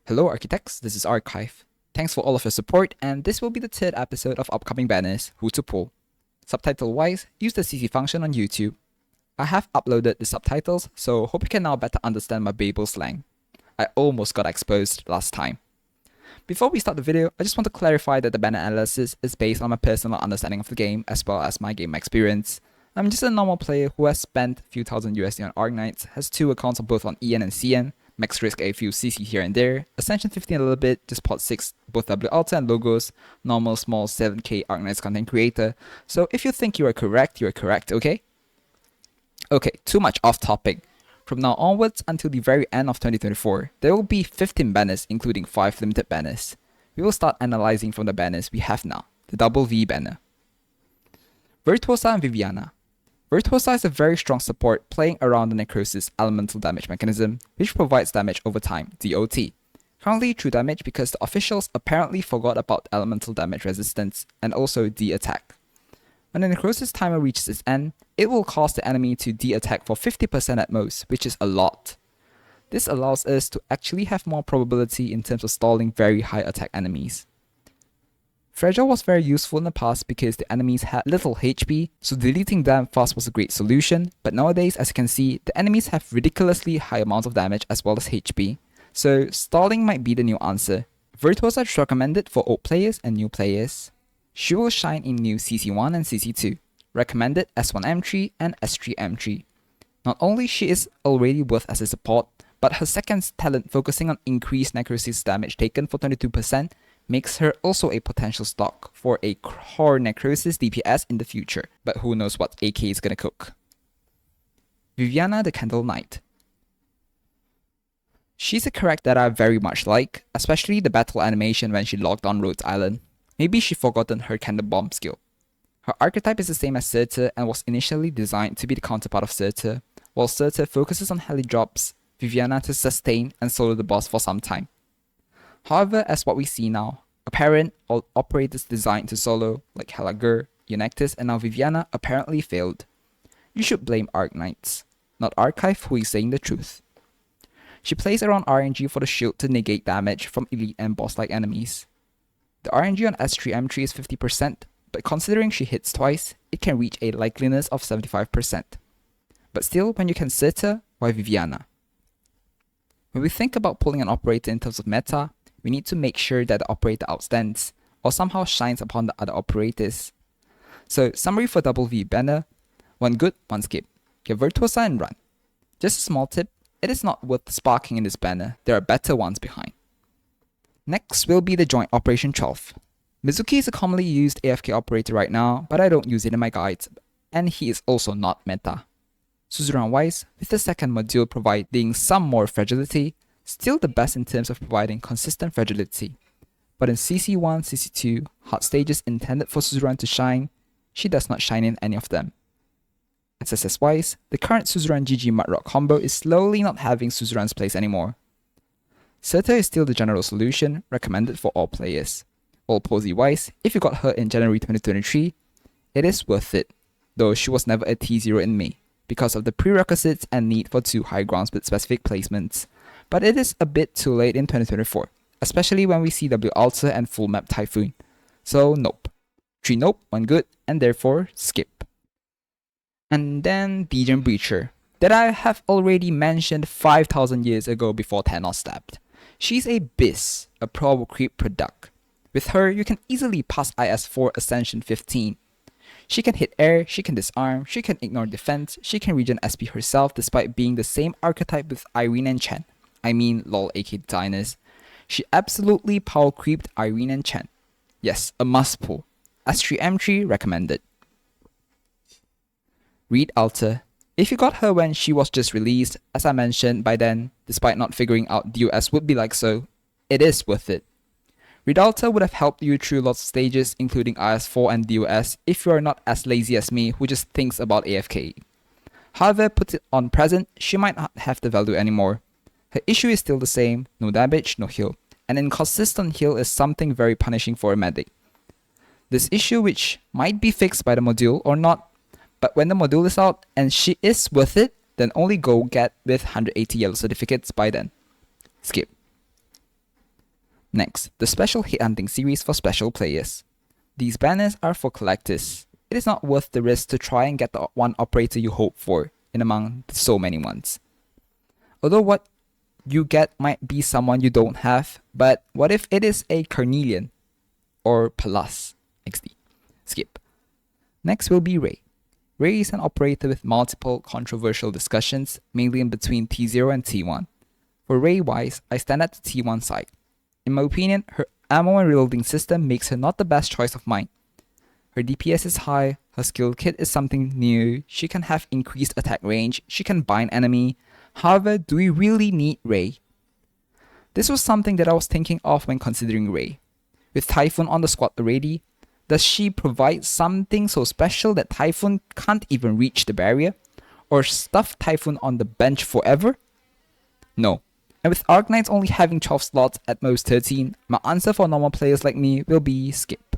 Hello Architects, this is Archive. Thanks for all of your support, and this will be the third episode of upcoming banners, Who to Pull. Subtitle wise, use the CC function on YouTube. I have uploaded the subtitles, so hope you can now better understand my Babel slang. I almost got exposed last time. Before we start the video, I just want to clarify that the banner analysis is based on my personal understanding of the game as well as my game experience. I'm just a normal player who has spent a few thousand USD on Arknights, has 2 accounts both on EN and CN, max risk a few CC here and there, Ascension 15 a little bit, just pot 6 both W Alta and logos, normal small 7k Arknights content creator. So if you think you are correct, okay? Okay, too much off topic. From now onwards until the very end of 2024, there will be 15 banners including 5 limited banners. We will start analyzing from the banners we have now, the double V banner. Virtuosa and Viviana. Virtuosa is a very strong support playing around the Necrosis elemental damage mechanism, which provides damage over time, DOT. Currently true damage because the officials apparently forgot about elemental damage resistance and also D-attack. When the Necrosis timer reaches its end, it will cause the enemy to D-attack for 50% at most, which is a lot. This allows us to actually have more probability in terms of stalling very high attack enemies. Fragile was very useful in the past because the enemies had little HP, so deleting them fast was a great solution, but nowadays, as you can see, the enemies have ridiculously high amounts of damage as well as HP, so stalling might be the new answer. Virtuosa is recommended for old players and new players. She will shine in new CC1 and CC2, recommended S1M3 and S3M3. Not only she is already worth as a support, but her second talent focusing on increased necrosis damage taken for 22% makes her also a potential stock for a core necrosis DPS in the future, but who knows what AK is gonna cook. Viviana the Candle Knight. She's a character that I very much like, especially the battle animation when she logged on Rhodes Island. Maybe she forgotten her Candle Bomb skill. Her archetype is the same as Surtur and was initially designed to be the counterpart of Surtur, while Surtur focuses on heli drops, Viviana to sustain and solo the boss for some time. However, as what we see now, apparent all operators designed to solo, like Helagur, Eunectus and now Viviana, apparently failed. You should blame Arknights, not Archive who is saying the truth. She plays around RNG for the shield to negate damage from elite and boss-like enemies. The RNG on S3M3 is 50%, but considering she hits twice, it can reach a likeliness of 75%. But still, when you can Surtur, why Viviana? When we think about pulling an operator in terms of meta, we need to make sure that the operator outstands, or somehow shines upon the other operators. So, summary for double V banner, one good, one skip. Get Virtuosa and run. Just a small tip, it is not worth sparking in this banner, there are better ones behind. Next will be the Joint Operation 12. Mizuki is a commonly used AFK operator right now, but I don't use it in my guides, and he is also not meta. Suzerain wise, with the second module providing some more fragility, still the best in terms of providing consistent fragility. But in CC1, CC2, hard stages intended for Suzerain to shine, she does not shine in any of them. SSS wise, the current Suzerain GG Mudrock combo is slowly not having Suzerain's place anymore. Surtur is still the general solution, recommended for all players. All posy wise, if you got her in January 2023, it is worth it, though she was never a T0 in May, because of the prerequisites and need for 2 high ground split specific placements. But it is a bit too late in 2024, especially when we see W Alta and full map Typhoon. So nope. 3 nope, 1 good, and therefore skip. And then Legion Breacher, that I have already mentioned 5,000 years ago before Thanos stepped. She's a Biz, a pro creep product. With her, you can easily pass IS4 Ascension 15. She can hit air, she can disarm, she can ignore defense, she can regen SP herself despite being the same archetype with Irene and Chen. I mean lol AK designers. She absolutely power creeped Irene and Chen. Yes, a must pull. S3M3 recommended. Reed Alta. If you got her when she was just released, as I mentioned by then, despite not figuring out DOS would be like so, it is worth it. Reed Alta would have helped you through lots of stages including IS4 and DOS if you are not as lazy as me who just thinks about AFK. However, put it on present, she might not have the value anymore. Her issue is still the same, no damage, no heal. An inconsistent heal is something very punishing for a medic. This issue which might be fixed by the module or not, but when the module is out and she is worth it, then only go get with 180 yellow certificates by then. Skip. Next, the Special Hit Hunting series for special players. These banners are for collectors. It is not worth the risk to try and get the one operator you hope for in among so many ones. Although what you get might be someone you don't have, but what if it is a Carnelian or Pallas XD? Skip. Next will be Ray. Ray is an operator with multiple controversial discussions, mainly in between T0 and T1. For Ray wise, I stand at the T1 side. In my opinion, her ammo and reloading system makes her not the best choice of mine. Her DPS is high, her skill kit is something new, she can have increased attack range, she can bind enemy. However, do we really need Ray? This was something that I was thinking of when considering Ray. With Typhoon on the squad already, does she provide something so special that Typhoon can't even reach the barrier? Or stuff Typhoon on the bench forever? No. And with Arknights only having 12 slots at most 13, my answer for normal players like me will be skip.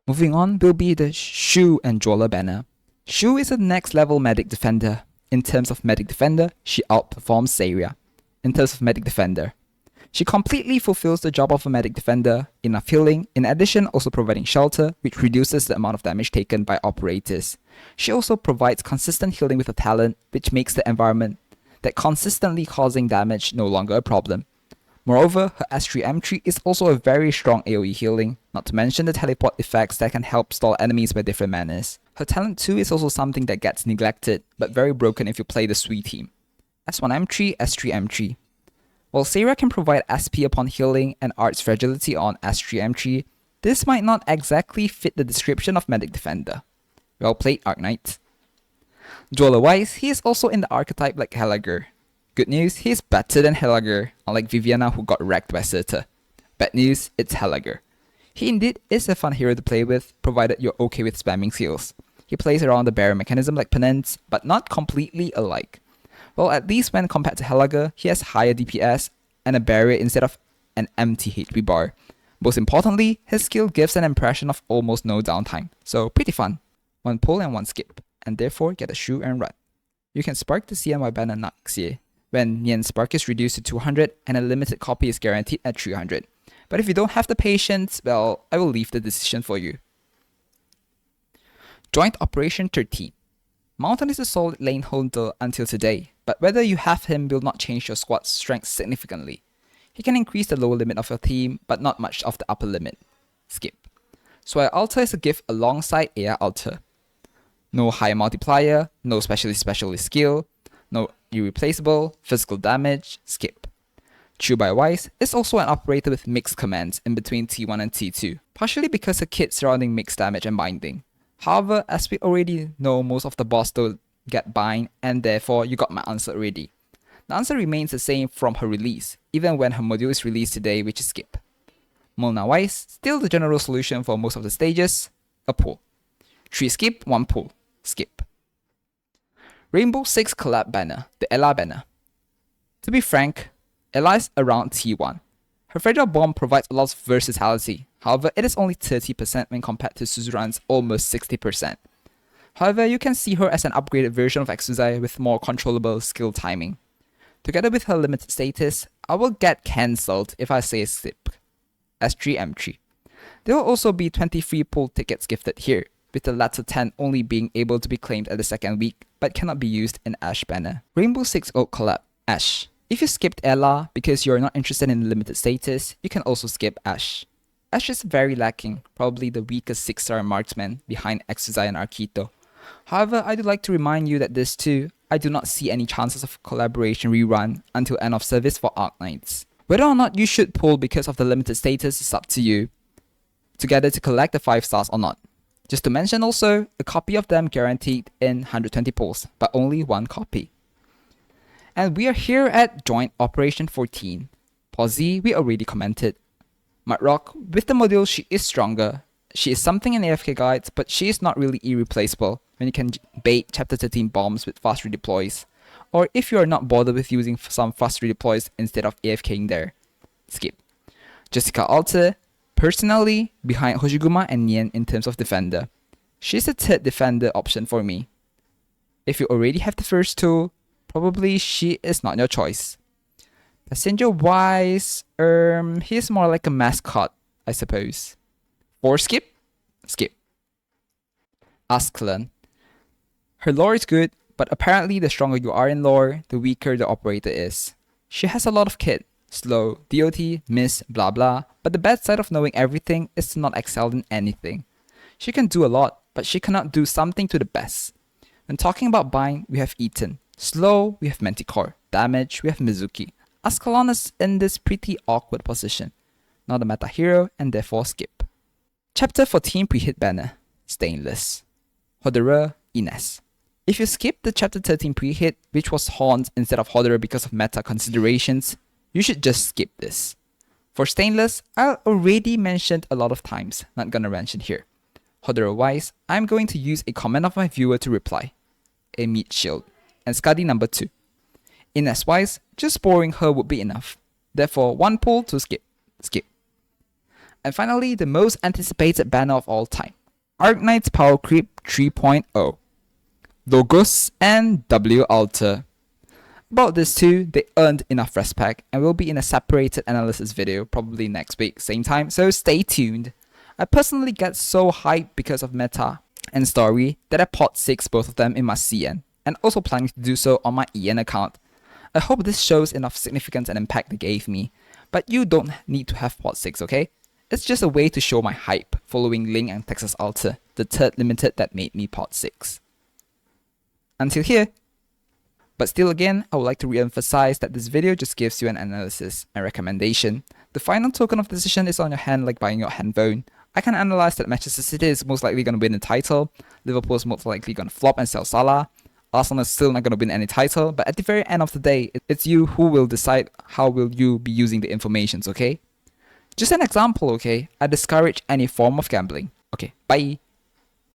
Moving on will be the Shu and Jola banner. Shu is a next level medic defender. In terms of medic defender, she outperforms Zarya. In terms of medic defender, she completely fulfills the job of a medic defender, enough healing, in addition also providing shelter, which reduces the amount of damage taken by operators. She also provides consistent healing with her talent, which makes the environment that consistently causing damage no longer a problem. Moreover, her S3M3 is also a very strong AoE healing, not to mention the teleport effects that can help stall enemies by different manners. Her talent too is also something that gets neglected, but very broken if you play the Sui team. S1M3, S3M3. While Zarya can provide SP upon healing and Art's fragility on S3M3, this might not exactly fit the description of medic defender. Well played, Arknight. Jola-wise, he is also in the archetype like Helager. Good news, he is better than Helager, unlike Viviana who got wrecked by Sirta. Bad news, it's Helager. He indeed is a fun hero to play with, provided you're okay with spamming skills. He plays around the barrier mechanism like Penance, but not completely alike. Well, at least when compared to Helager, he has higher DPS and a barrier instead of an empty HP bar. Most importantly, his skill gives an impression of almost no downtime, so pretty fun. One pull and one skip, and therefore get a Shu and run. You can spark the CNY banner next year, when Nian Spark is reduced to 200 and a limited copy is guaranteed at 300. But if you don't have the patience, well, I will leave the decision for you. Joint Operation 13. Mountain is a solid lane holder until today, but whether you have him will not change your squad's strength significantly. He can increase the lower limit of your team, but not much of the upper limit. Skip. Swire Altar is a gift alongside Air Altar. No high multiplier, no specialist skill, no irreplaceable, physical damage, skip. Chubai Wise is also an operator with mixed commands in between T1 and T2, partially because her kit surrounding mixed damage and binding. However, as we already know, most of the boss don't get bind, and therefore you got my answer already. The answer remains the same from her release, even when her module is released today, which is skip. Molna Wise, still the general solution for most of the stages, a pull. 3 skip, 1 pull, skip. Rainbow Six collab banner, the Ella banner. To be frank, Ella is around T1. Her fragile bomb provides a lot of versatility, however it is only 30% when compared to Suzerain's almost 60%. However, you can see her as an upgraded version of Exuzai with more controllable skill timing. Together with her limited status, I will get cancelled if I say skip. S3M3. There will also be 23 pull tickets gifted here, with the latter 10 only being able to be claimed at the second week, but cannot be used in Ashe banner. Rainbow Six Oak collab, Ashe. If you skipped Ella because you're not interested in limited status, you can also skip Ashe. Ashe is very lacking, probably the weakest 6-star marksman behind Exuzai and Arquito. However, I do like to remind you that this too, I do not see any chances of collaboration rerun until end of service for Arknights. Whether or not you should pull because of the limited status is up to you, together to collect the 5 stars or not. Just to mention also, a copy of them guaranteed in 120 pulls, but only 1 copy. And we are here at Joint Operation 14. Posy, we already commented. Mudrock, with the module she is stronger. She is something in AFK guides, but she is not really irreplaceable when you can bait Chapter 13 bombs with fast redeploys. Or if you are not bothered with using some fast redeploys instead of AFKing there. Skip. Jessica Alter, personally, behind Hojiguma and Nian in terms of defender. She's a third defender option for me. If you already have the first two, probably she is not your choice. Passenger wise, he's more like a mascot, I suppose. For skip? Skip. Ascalon. Her lore is good, but apparently the stronger you are in lore, the weaker the operator is. She has a lot of kit, slow, DOT, miss, blah blah, but the bad side of knowing everything is to not excel in anything. She can do a lot, but she cannot do something to the best. When talking about bind, we have Eaton. Slow, we have Manticore. Damage, we have Mizuki. Ascalon is in this pretty awkward position. Not a meta hero, and therefore skip. Chapter 14 Pre-hit banner. Stainless. Hodera, Ines. If you skip the chapter 13 pre-hit, which was Haunt instead of Hodera because of meta considerations, you should just skip this. For Stainless, I already mentioned a lot of times, not gonna mention here. Hodera wise, I'm going to use a comment of my viewer to reply. A meat shield. And Skadi number 2. Ines wise, just boring her would be enough. Therefore, one pull to skip. Skip. And finally, the most anticipated banner of all time. Arknight's Power Creep 3.0. Logos and W Alter. About this too, they earned enough respect and will be in a separated analysis video probably next week, same time, so stay tuned. I personally get so hyped because of meta and story that I pot 6 both of them in my CN, and also planning to do so on my EN account. I hope this shows enough significance and impact they gave me, but you don't need to have pot 6, okay? It's just a way to show my hype following Ling and Texas Alter, the third limited that made me pot 6. Until here. But still again, I would like to re-emphasize that this video just gives you an analysis and recommendation. The final token of decision is on your hand, like buying your hand bone. I can analyze that Manchester City is most likely going to win the title, Liverpool is most likely going to flop and sell Salah, Arsenal is still not going to win any title, but at the very end of the day, it's you who will decide how will you be using the informations, okay? Just an example, okay? I discourage any form of gambling. Okay, bye.